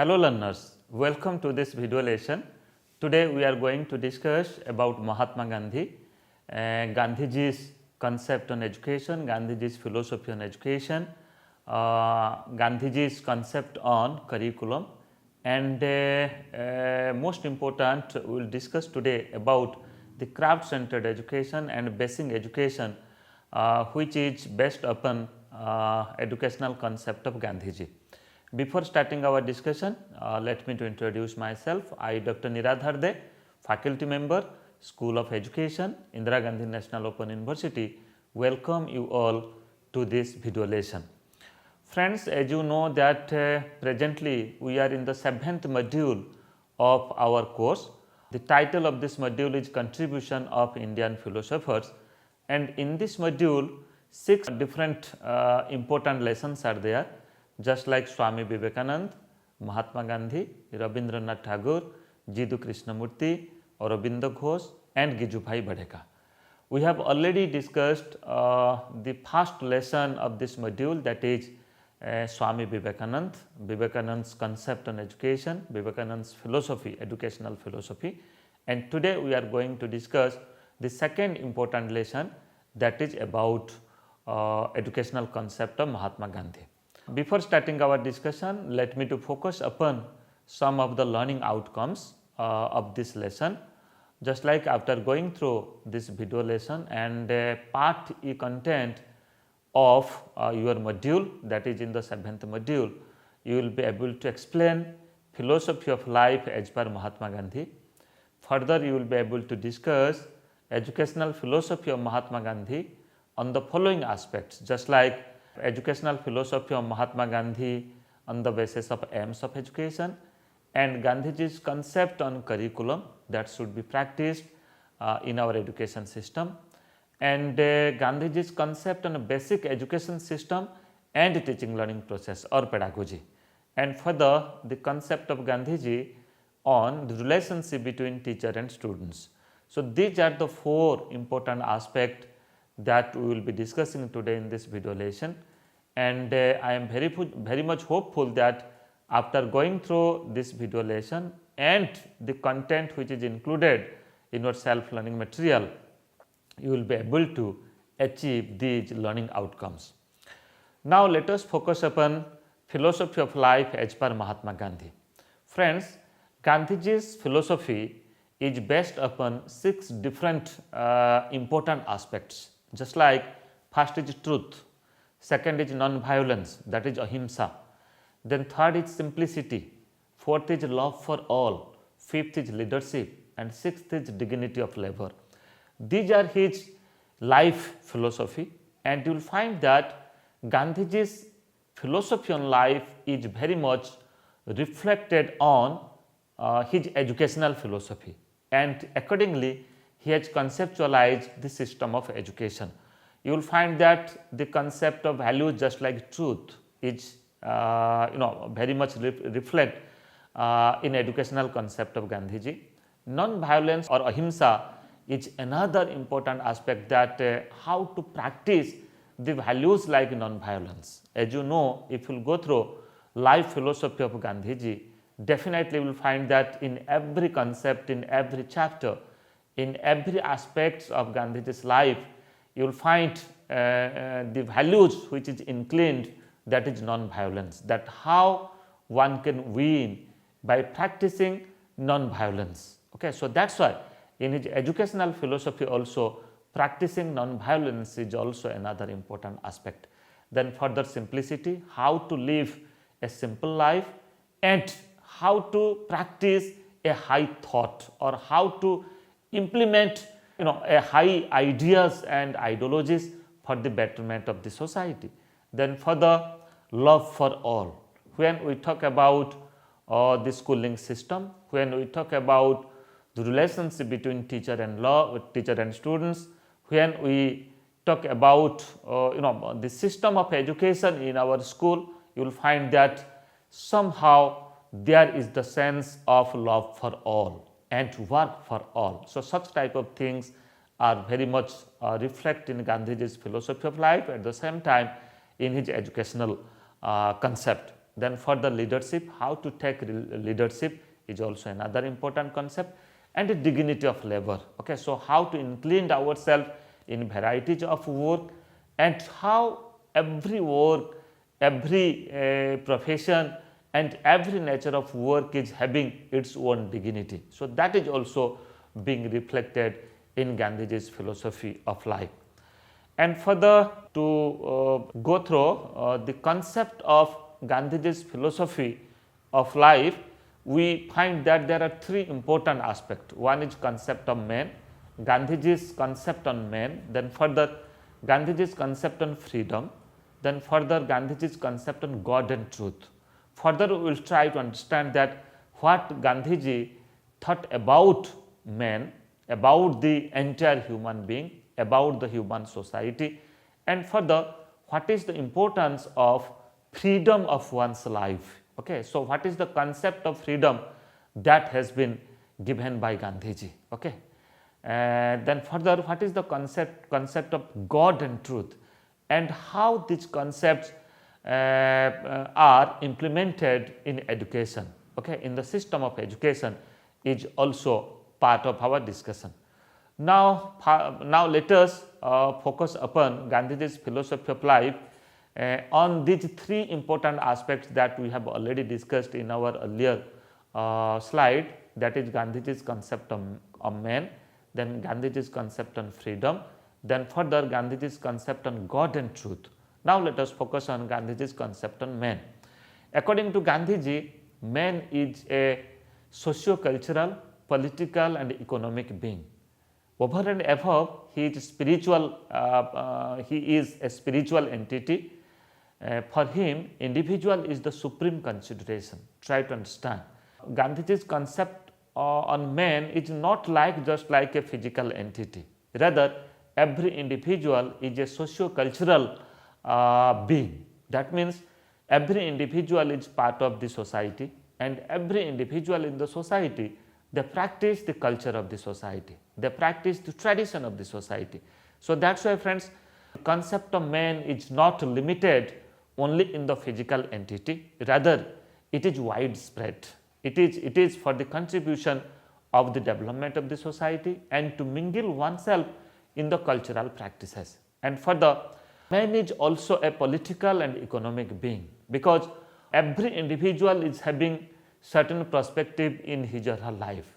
Hello learners, welcome to this video lesson. Today we are going to discuss about Mahatma Gandhi, Gandhiji's concept on education, Gandhiji's philosophy on education, Gandhiji's concept on curriculum, and most important we will discuss today about the craft centered education and basic education which is based upon educational concept of Gandhiji. Before starting our discussion, let me to introduce myself. I Dr. Niradhar, faculty member, School of Education, Indira Gandhi National Open University, welcome you all to this video lesson. Friends, as you know that presently we are in the 7th module of our course. The title of this module is Contribution of Indian Philosophers, and in this module 6 different important lessons are there, just like Swami Vivekanand, Mahatma Gandhi, Rabindranath Tagore, Jiddu Krishnamurti, Aurobindo Ghosh and Gijubhai Badeka. We have already discussed the first lesson of this module, that is Swami Vivekanand, Vivekanand's concept on education, Vivekanand's philosophy, educational philosophy, and today we are going to discuss the second important lesson, that is about educational concept of Mahatma Gandhi. Before starting our discussion, let me to focus upon some of the learning outcomes of this lesson. Just like after going through this video lesson and part E content of your module, that is in the 7th module, you will be able to explain philosophy of life as per Mahatma Gandhi. Further, you will be able to discuss educational philosophy of Mahatma Gandhi on the following aspects, just like educational philosophy of Mahatma Gandhi on the basis of aims of education and Gandhiji's concept on curriculum that should be practiced in our education system, and Gandhiji's concept on a basic education system and teaching learning process or pedagogy, and further the concept of Gandhiji on the relationship between teacher and students. So, these are the 4 important aspects that we will be discussing today in this video lesson, and I am very much hopeful that after going through this video lesson and the content which is included in your self learning material, you will be able to achieve these learning outcomes. Now, let us focus upon philosophy of life as per Mahatma Gandhi. Friends, Gandhiji's philosophy is based upon 6 different important aspects, just like first is truth, second is non-violence, that is ahimsa, then third is simplicity, fourth is love for all, fifth is leadership, and sixth is dignity of labor. These are his life philosophy, and you will find that Gandhiji's philosophy on life is very much reflected on his educational philosophy, and accordingly he has conceptualized the system of education. You will find that the concept of values, just like truth, is very much reflect in educational concept of Gandhiji. Non-violence or ahimsa is another important aspect, that how to practice the values like non-violence. As you know, if you will go through life philosophy of Gandhiji, definitely you will find that in every concept, in every chapter, in every aspect of Gandhiji's life, you will find the values which is inclined, that is non-violence, that how one can win by practicing non-violence. Okay, so that is why in his educational philosophy also practicing non-violence is also another important aspect. Then further simplicity, how to live a simple life and how to practice a high thought, or how to implement a high ideas and ideologies for the betterment of the society. Then further love for all. When we talk about the schooling system, when we talk about the relationship between teacher and students, when we talk about the system of education in our school, you will find that somehow there is the sense of love for all and work for all. So, such type of things are very much reflect in Gandhiji's philosophy of life, at the same time in his educational concept. Then further leadership, how to take leadership is also another important concept, and the dignity of labor. Okay, so how to include ourselves in varieties of work, and how every work, every profession and every nature of work is having its own dignity. So that is also being reflected in Gandhiji's philosophy of life. And further to go through the concept of Gandhiji's philosophy of life, we find that there are three important aspects. One is concept of man, Gandhiji's concept on man, then further Gandhiji's concept on freedom, then further Gandhiji's concept on God and truth. Further we will try to understand that what Gandhiji thought about man, about the entire human being, about the human society, and further what is the importance of freedom of one's life. Okay, so what is the concept of freedom that has been given by Gandhiji. Okay, then further what is the concept of God and truth, and how these concepts are implemented in education. Okay, in the system of education is also part of our discussion. Now let us focus upon Gandhiji's philosophy of life on these three important aspects that we have already discussed in our earlier slide, that is Gandhiji's concept of man, then Gandhiji's concept on freedom, then further Gandhiji's concept on God and truth. Now let us focus on Gandhiji's concept on man. According to Gandhiji, man is a socio-cultural, political and economic being. Over and above, he is spiritual. He is a spiritual entity. For him, individual is the supreme consideration. Try to understand. Gandhiji's concept on man is not just like a physical entity. Rather, every individual is a socio-cultural being. That means every individual is part of the society, and every individual in the society, they practice the culture of the society, they practice the tradition of the society. So that's why, friends, the concept of man is not limited only in the physical entity, rather it is widespread. It is for the contribution of the development of the society and to mingle oneself in the cultural practices. And further, man is also a political and economic being, because every individual is having certain perspective in his or her life,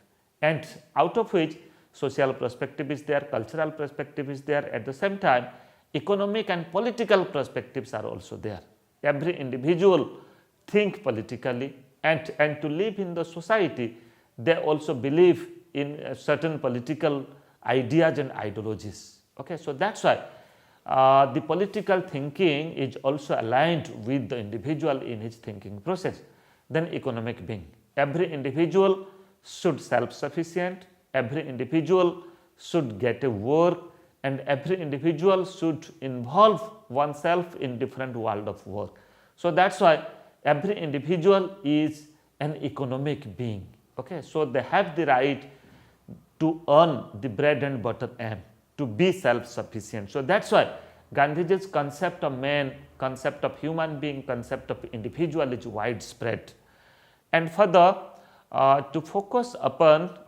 and out of which social perspective is there, cultural perspective is there, at the same time economic and political perspectives are also there. Every individual think politically, and to live in the society they also believe in certain political ideas and ideologies. Okay, so that's why the political thinking is also aligned with the individual in his thinking process. Then economic being, every individual should self-sufficient, every individual should get a work, and every individual should involve oneself in different world of work. So that's why every individual is an economic being. Okay, so they have the right to earn the bread and butter and to be self-sufficient. So that's why Gandhiji's concept of man, concept of human being, concept of individual is widespread. And further, to focus upon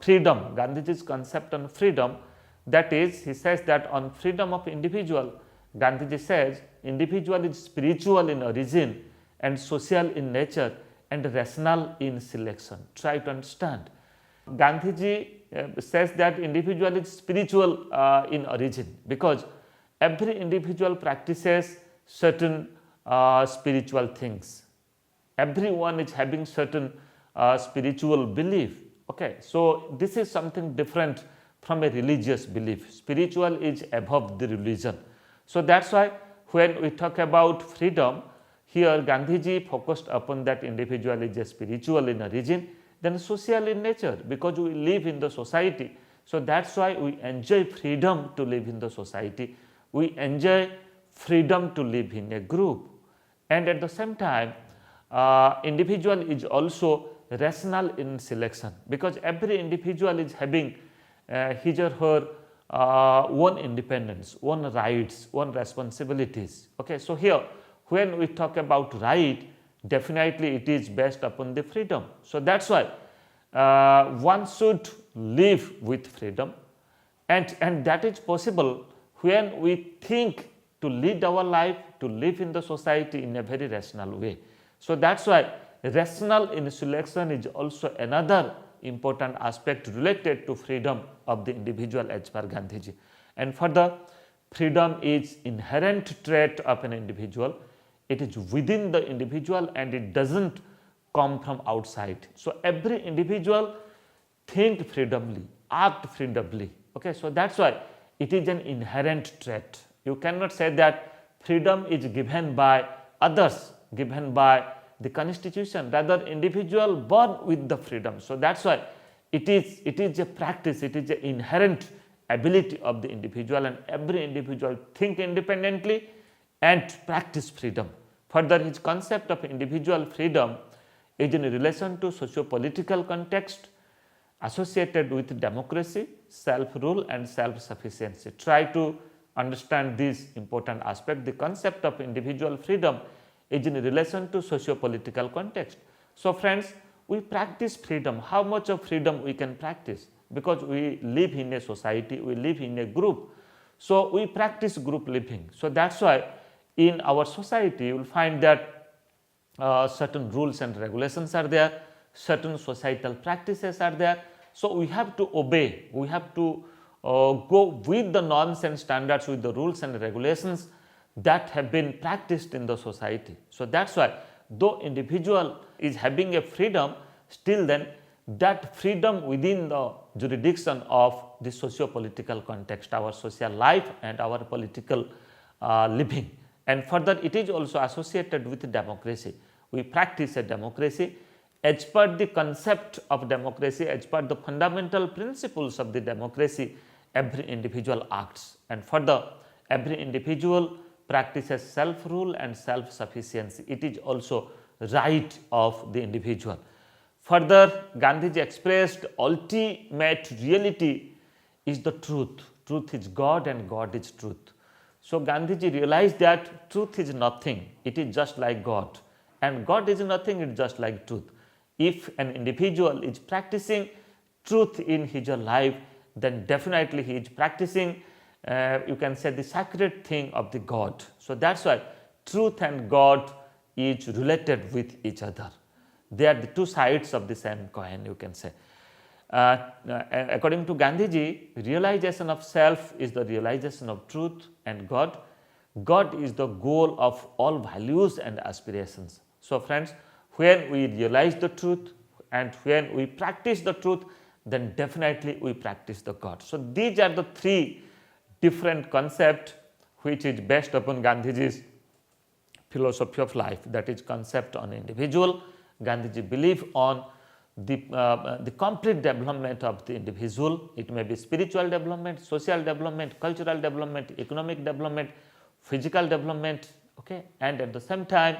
freedom, Gandhiji's concept on freedom, that is, he says that on freedom of individual, Gandhiji says individual is spiritual in origin and social in nature and rational in selection. Try to understand. Gandhiji says that individual is spiritual in origin, because every individual practices certain spiritual things. Everyone is having certain spiritual belief. Okay, so this is something different from a religious belief. Spiritual is above the religion. So that's why when we talk about freedom, here Gandhiji focused upon that individual is a spiritual in origin, then social in nature, because we live in the society. So that's why we enjoy freedom to live in the society. We enjoy freedom to live in a group, and at the same time individual is also rational in selection, because every individual is having his or her own independence, own rights, own responsibilities. Okay, so here when we talk about right, definitely it is based upon the freedom. So that's why one should live with freedom, and that is possible when we think to lead our life, to live in the society in a very rational way. So that's why rational in selection is also another important aspect related to freedom of the individual as per Gandhiji. And further, freedom is inherent trait of an individual. It is within the individual and it doesn't come from outside. So every individual think freely, act freely. Okay, so that's why it is an inherent trait. You cannot say that freedom is given by others, given by the constitution, rather individual born with the freedom. So that's why it is a practice, it is an inherent ability of the individual, and every individual think independently and practice freedom. Further, his concept of individual freedom is in relation to socio-political context associated with democracy, self-rule and self-sufficiency. Try to understand this important aspect. The concept of individual freedom is in relation to socio-political context. So friends, we practice freedom. How much of freedom we can practice? Because we live in a society, we live in a group. So we practice group living. So that's why in our society you will find that certain rules and regulations are there, certain societal practices are there. So we have to obey, we have to go with the norms and standards, with the rules and regulations that have been practiced in the society. So that's why though individual is having a freedom, still then that freedom within the jurisdiction of the socio-political context, our social life and our political living. And further, it is also associated with democracy. We practice a democracy as per the concept of democracy, as per the fundamental principles of the democracy. Every individual acts, and further every individual practices self-rule and self-sufficiency. It is also right of the individual. Further, Gandhiji expressed ultimate reality is the truth. Truth is God and God is truth. So Gandhiji realized that truth is nothing, it is just like God, and God is nothing, it is just like truth. If an individual is practicing truth in his life, then definitely he is practicing, you can say, the sacred thing of the God. So that's why truth and God is related with each other. They are the two sides of the same coin, you can say. According to Gandhiji, realization of self is the realization of truth, and God is the goal of all values and aspirations. So friends, when we realize the truth and when we practice the truth, then definitely we practice the God. So these are the three different concepts which is based upon Gandhiji's philosophy of life, that is concept on individual. Gandhiji believed on the complete development of the individual. It may be spiritual development, social development, cultural development, economic development, physical development, okay. And at the same time,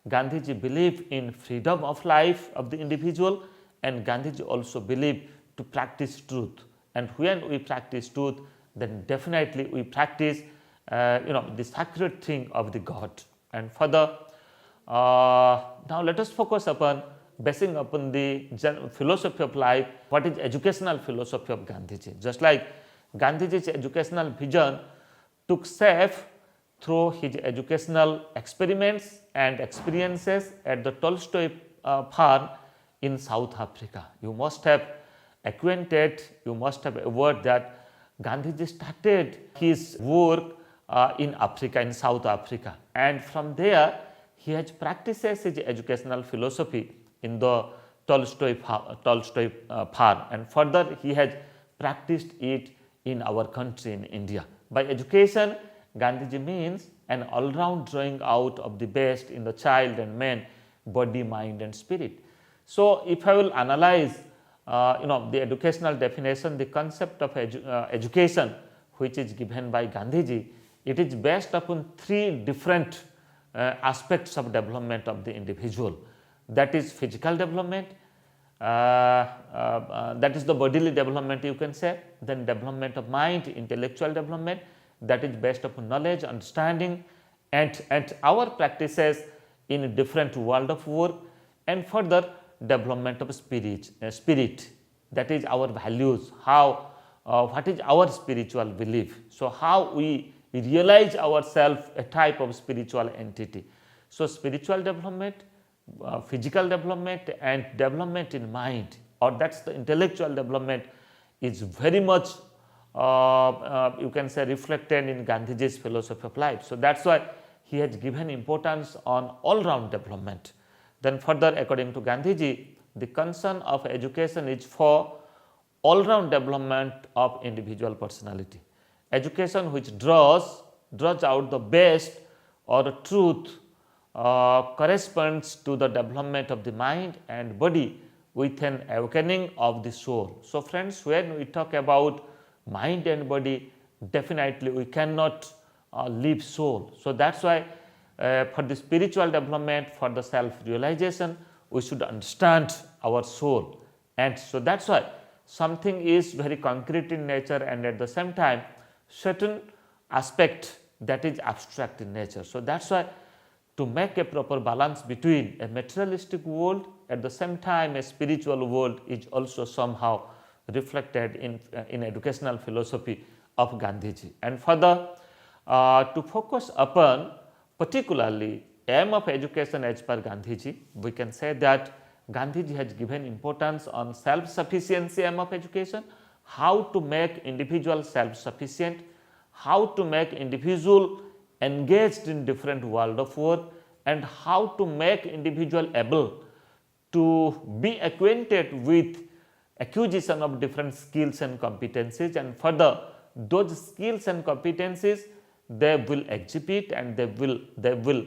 Gandhiji believed in freedom of life of the individual, and Gandhiji also believed to practice truth. And when we practice truth, then definitely we practice the sacred thing of the God. And further, now let us focus upon basing upon the philosophy of life. What is educational philosophy of Gandhiji? Just like Gandhiji's educational vision took shape through his educational experiments and experiences at the Tolstoy farm in South Africa. You must have acquainted, you must have aware that Gandhiji started his work in Africa, in South Africa, and from there he has practices his educational philosophy in the Tolstoy farm, and further he has practiced it in our country, in India. By education, Gandhiji means an all-round drawing out of the best in the child and man, body, mind and spirit. So if I will analyze the educational definition, the concept of education which is given by Gandhiji, it is based upon three different aspects of development of the individual. That is physical development, that is the bodily development, you can say, then development of mind, intellectual development, that is based upon knowledge, understanding, and our practices in different world of work, and further development of spirit, that is our values, how what is our spiritual belief. So, how we realize ourselves a type of spiritual entity. So, spiritual development, physical development and development in mind, or that is the intellectual development, is very much you can say reflected in Gandhiji's philosophy of life. So, that is why he has given importance on all round development. Then further, according to Gandhiji, the concern of education is for all round development of individual personality. Education which draws out the best or the truth corresponds to the development of the mind and body with an awakening of the soul. So, friends, when we talk about mind and body, definitely we cannot leave soul. So, that is why for the spiritual development, for the self realization, we should understand our soul. And so, that is why something is very concrete in nature and at the same time certain aspect that is abstract in nature. So, that is why to make a proper balance between a materialistic world, at the same time a spiritual world is also somehow reflected in educational philosophy of Gandhiji. And further, to focus upon particularly aim of education as per Gandhiji, we can say that Gandhiji has given importance on self-sufficiency aim of education, how to make individual self-sufficient, how to make individual engaged in different world of work, and how to make individual able to be acquainted with acquisition of different skills and competencies, and further those skills and competencies they will exhibit and they will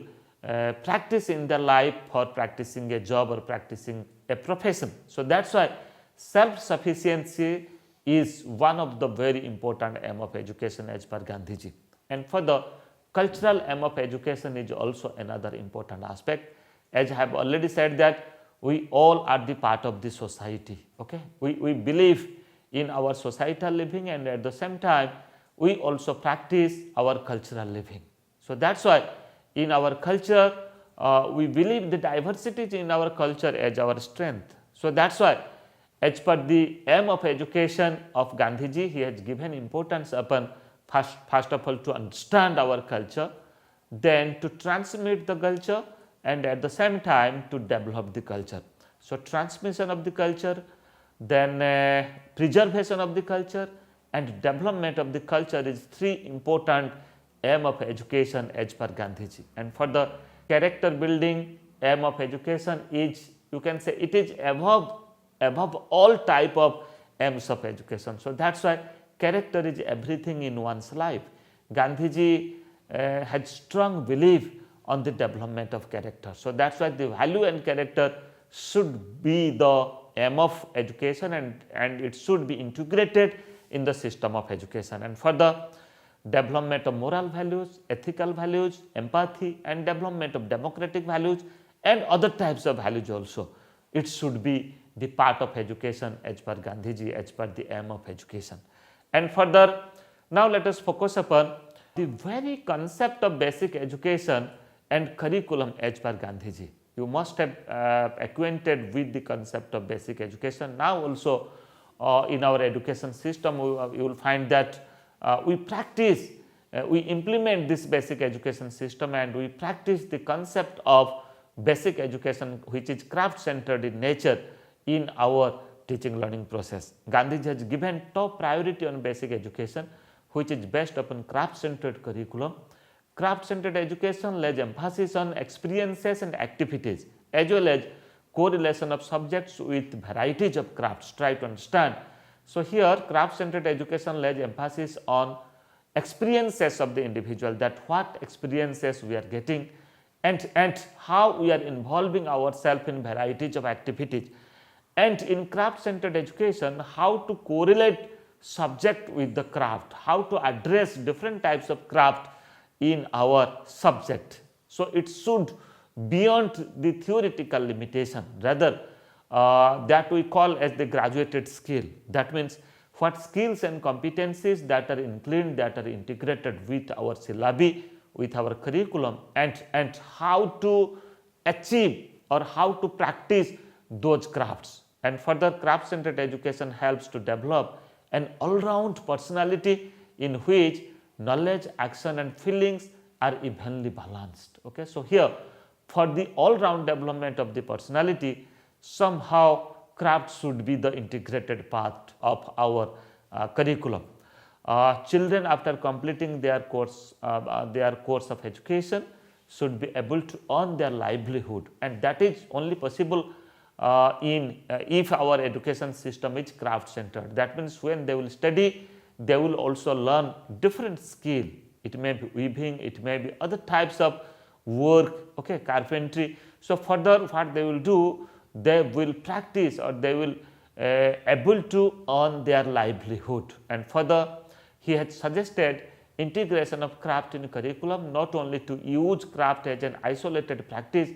practice in their life for practicing a job or practicing a profession. So, that is why self-sufficiency is one of the very important aim of education as per Gandhiji. And further, cultural aim of education is also another important aspect. As I have already said that we all are the part of the society. Okay? We believe in our societal living and at the same time we also practice our cultural living. So, that is why in our culture we believe the diversity in our culture as our strength. So, that is why as per the aim of education of Gandhiji, he has given importance upon first of all to understand our culture, then to transmit the culture and at the same time to develop the culture. So, transmission of the culture, then preservation of the culture and development of the culture is three important aim of education as per Gandhiji. And for the character building aim of education is, you can say, it is above all type of aims of education. So, that is why character is everything in one's life. Gandhiji had strong belief on the development of character. So, that is why the value and character should be the aim of education and it should be integrated in the system of education. And for the development of moral values, ethical values, empathy and development of democratic values and other types of values also, it should be the part of education as per Gandhiji, as per the aim of education. And further, now let us focus upon the very concept of basic education and curriculum as per Gandhiji. You must have acquainted with the concept of basic education. Now also in our education system you will find that we practice, we implement this basic education system and we practice the concept of basic education which is craft centered in nature in our teaching learning process. Gandhiji has given top priority on basic education which is based upon craft centered curriculum. Craft centered education lays emphasis on experiences and activities as well as correlation of subjects with varieties of crafts. Try to understand. So, here craft centered education lays emphasis on experiences of the individual, that what experiences we are getting and how we are involving ourselves in varieties of activities. And in craft centered education, how to correlate subject with the craft, how to address different types of craft in our subject. So, it should beyond the theoretical limitation, rather that we call as the graduated skill. That means what skills and competencies that are included, that are integrated with our syllabi, with our curriculum and how to achieve or how to practice those crafts. And further, craft centered education helps to develop an all round personality in which knowledge, action and feelings are evenly balanced. Okay. So, here for the all round development of the personality, somehow craft should be the integrated part of our curriculum. Children, after completing their course of education, should be able to earn their livelihood, and that is only possible if our education system is craft centered. That means when they will study, they will also learn different skill. It may be weaving, it may be other types of work, okay, carpentry. So, further what they will do, they will practice or they will able to earn their livelihood. And further, he has suggested integration of craft in curriculum, not only to use craft as an isolated practice,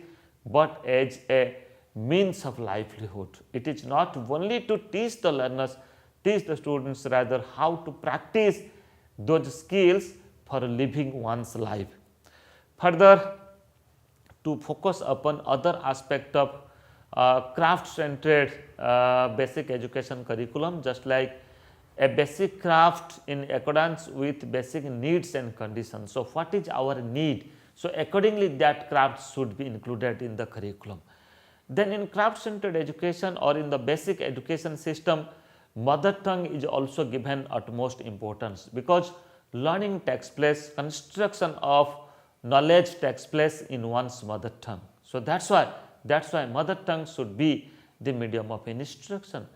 but as a means of livelihood. It is not only to teach the learners, teach the students, rather how to practice those skills for living one's life. Further, to focus upon other aspect of craft centered basic education curriculum, just like a basic craft in accordance with basic needs and conditions. So, what is our need? So, accordingly that craft should be included in the curriculum. Then in craft centered education or in the basic education system, mother tongue is also given utmost importance, because learning takes place, construction of knowledge takes place in one's mother tongue. So, that is why mother tongue should be the medium of instruction.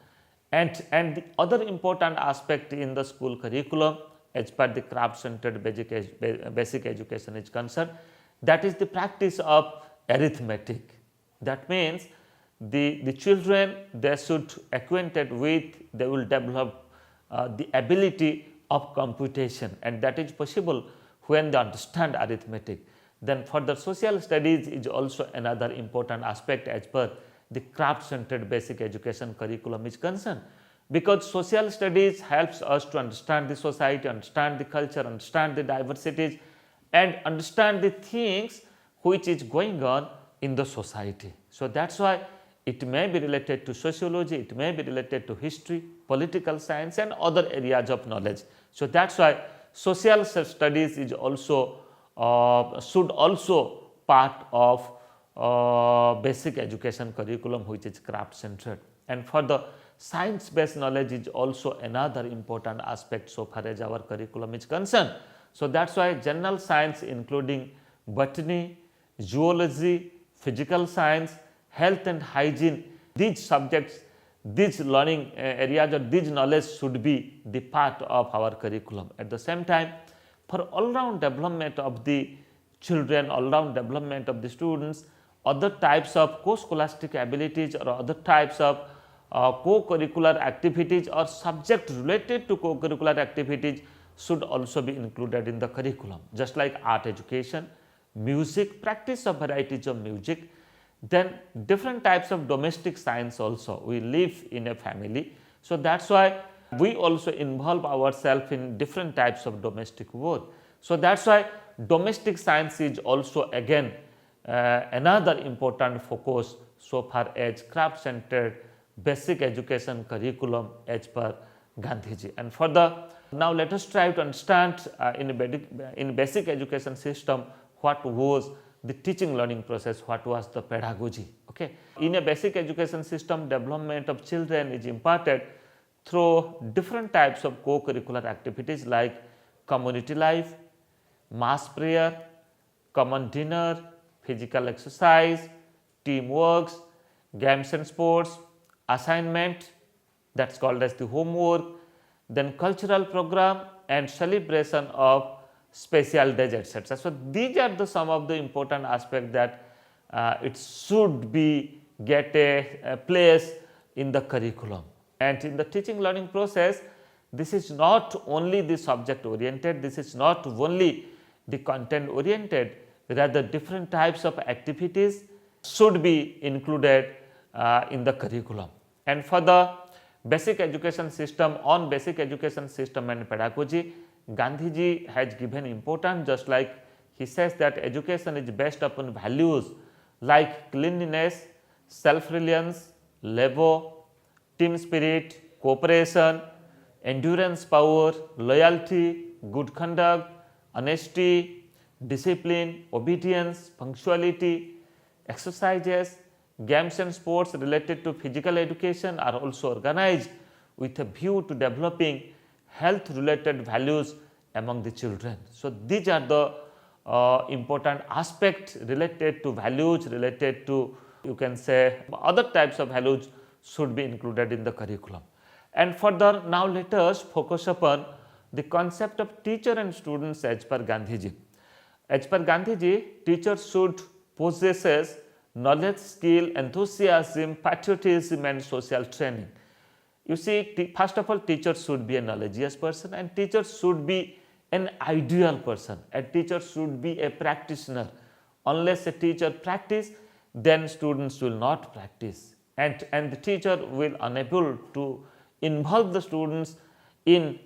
And the other important aspect in the school curriculum as per the craft centered basic education is concerned, that is the practice of arithmetic. That means the children, they should acquainted with, they will develop the ability of computation, and that is possible when they understand arithmetic. Then further, social studies is also another important aspect as per the craft centered basic education curriculum is concerned, because social studies helps us to understand the society, understand the culture, understand the diversities and understand the things which is going on in the society. So, that is why it may be related to sociology, it may be related to history, political science and other areas of knowledge. So, that is why social studies is also should also part of basic education curriculum, which is craft centered. And further, science based knowledge is also another important aspect so far as our curriculum is concerned. So, that is why general science including botany, zoology, physical science, health and hygiene, these subjects, these learning areas or these knowledge should be the part of our curriculum. At the same time, for all round development of the children, all round development of the students, other types of co-scholastic abilities or other types of co-curricular activities or subject related to co-curricular activities should also be included in the curriculum, just like art education, music, practice of varieties of music, then different types of domestic science also. We live in a family. So, that is why we also involve ourselves in different types of domestic work. So, that is why domestic science is also again another important focus so far as craft centered basic education curriculum as per Gandhiji. And further, now let us try to understand in basic education system what was the teaching learning process, what was the pedagogy. Okay. In a basic education system, development of children is imparted through different types of co-curricular activities like community life, mass prayer, common dinner, physical exercise, teamwork, games and sports, assignment, that is called as the homework, then cultural program and celebration of special days, etc. So, these are the some of the important aspects that it should be get a place in the curriculum. And in the teaching learning process, this is not only the subject oriented, this is not only the content oriented, rather different types of activities should be included in the curriculum. And for the basic education system, on basic education system and pedagogy, Gandhiji has given importance, just like he says that education is based upon values like cleanliness, self-reliance, labor, team spirit, cooperation, endurance power, loyalty, good conduct, honesty, discipline, obedience, punctuality. Exercises, games and sports related to physical education are also organized with a view to developing health related values among the children. So, these are the important aspects related to values, related to, you can say, other types of values should be included in the curriculum. And further, now let us focus upon the concept of teacher and students as per Gandhiji. As per Gandhiji, teachers should possess knowledge, skill, enthusiasm, patriotism and social training. You see, first of all, teachers should be a knowledgeous person, and teachers should be an ideal person. A teacher should be a practitioner. Unless a teacher practice, then students will not practice, and the teacher will unable to involve the students in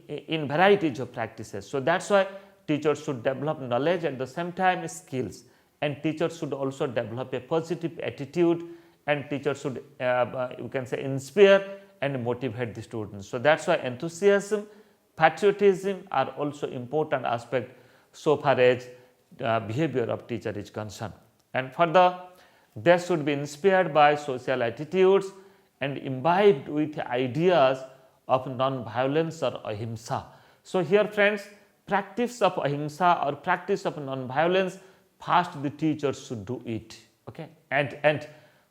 varieties of practices. So, that is why teachers should develop knowledge, at the same time skills, and teachers should also develop a positive attitude, and teachers should you can say inspire and motivate the students. So, that is why enthusiasm, patriotism are also important aspect so far as behavior of teacher is concerned. And further, they should be inspired by social attitudes and imbibed with ideas of non-violence or ahimsa. So, here friends, practice of ahimsa or practice of non-violence, first the teachers should do it, okay? And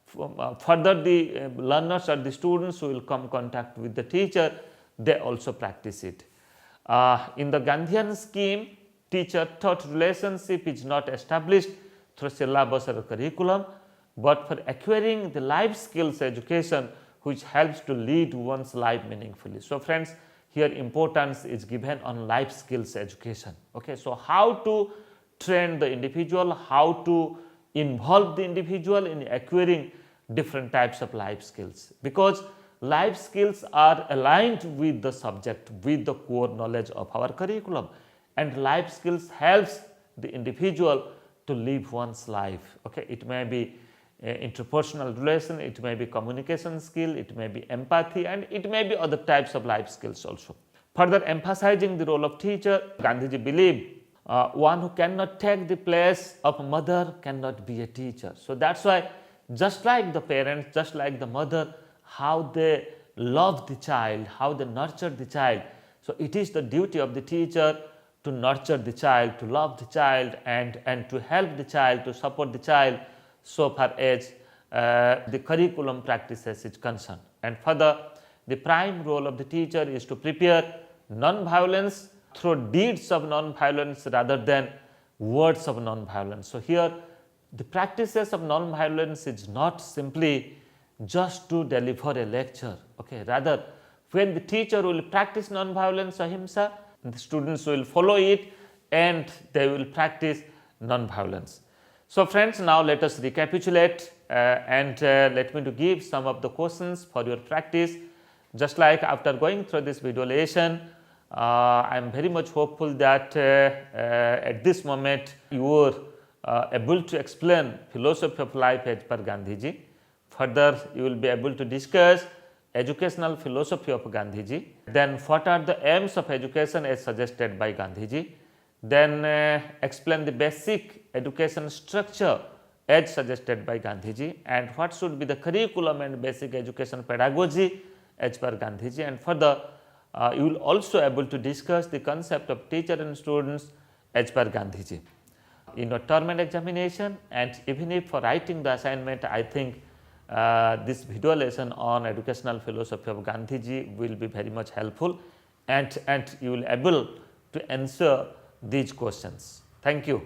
further the learners or the students who will come contact with the teacher, they also practice it. In the Gandhian scheme, teacher-taught relationship is not established through syllabus or curriculum, but for acquiring the life skills education which helps to lead one's life meaningfully. So, friends, here importance is given on life skills education. Okay, so how to train the individual, how to involve the individual in acquiring different types of life skills, because life skills are aligned with the subject, with the core knowledge of our curriculum, and life skills helps the individual to live one's life. Okay, it may be interpersonal relation, it may be communication skill, it may be empathy, and it may be other types of life skills also. Further emphasizing the role of teacher, Gandhiji believed one who cannot take the place of mother cannot be a teacher. So, that is why just like the parents, just like the mother, how they love the child, how they nurture the child. So, it is the duty of the teacher to nurture the child, to love the child, and to help the child, to support the child so far as the curriculum practices is concerned. And further, the prime role of the teacher is to prepare non-violence through deeds of non-violence rather than words of non-violence. So, here the practices of non-violence is not simply just to deliver a lecture, okay. Rather, when the teacher will practice non-violence ahimsa, the students will follow it and they will practice non-violence. So, friends, now let us recapitulate and let me to give some of the questions for your practice. Just like after going through this video lesson, I am very much hopeful that at this moment you were able to explain philosophy of life as per Gandhiji. Further, you will be able to discuss educational philosophy of Gandhiji. Then, what are the aims of education as suggested by Gandhiji? Then, explain the basic education structure as suggested by Gandhiji, and what should be the curriculum and basic education pedagogy as per Gandhiji. And further, you will also able to discuss the concept of teacher and students as per Gandhiji. In your term and examination, and even if for writing the assignment, I think this video lesson on educational philosophy of Gandhiji will be very much helpful, and you will able to answer these questions. Thank you.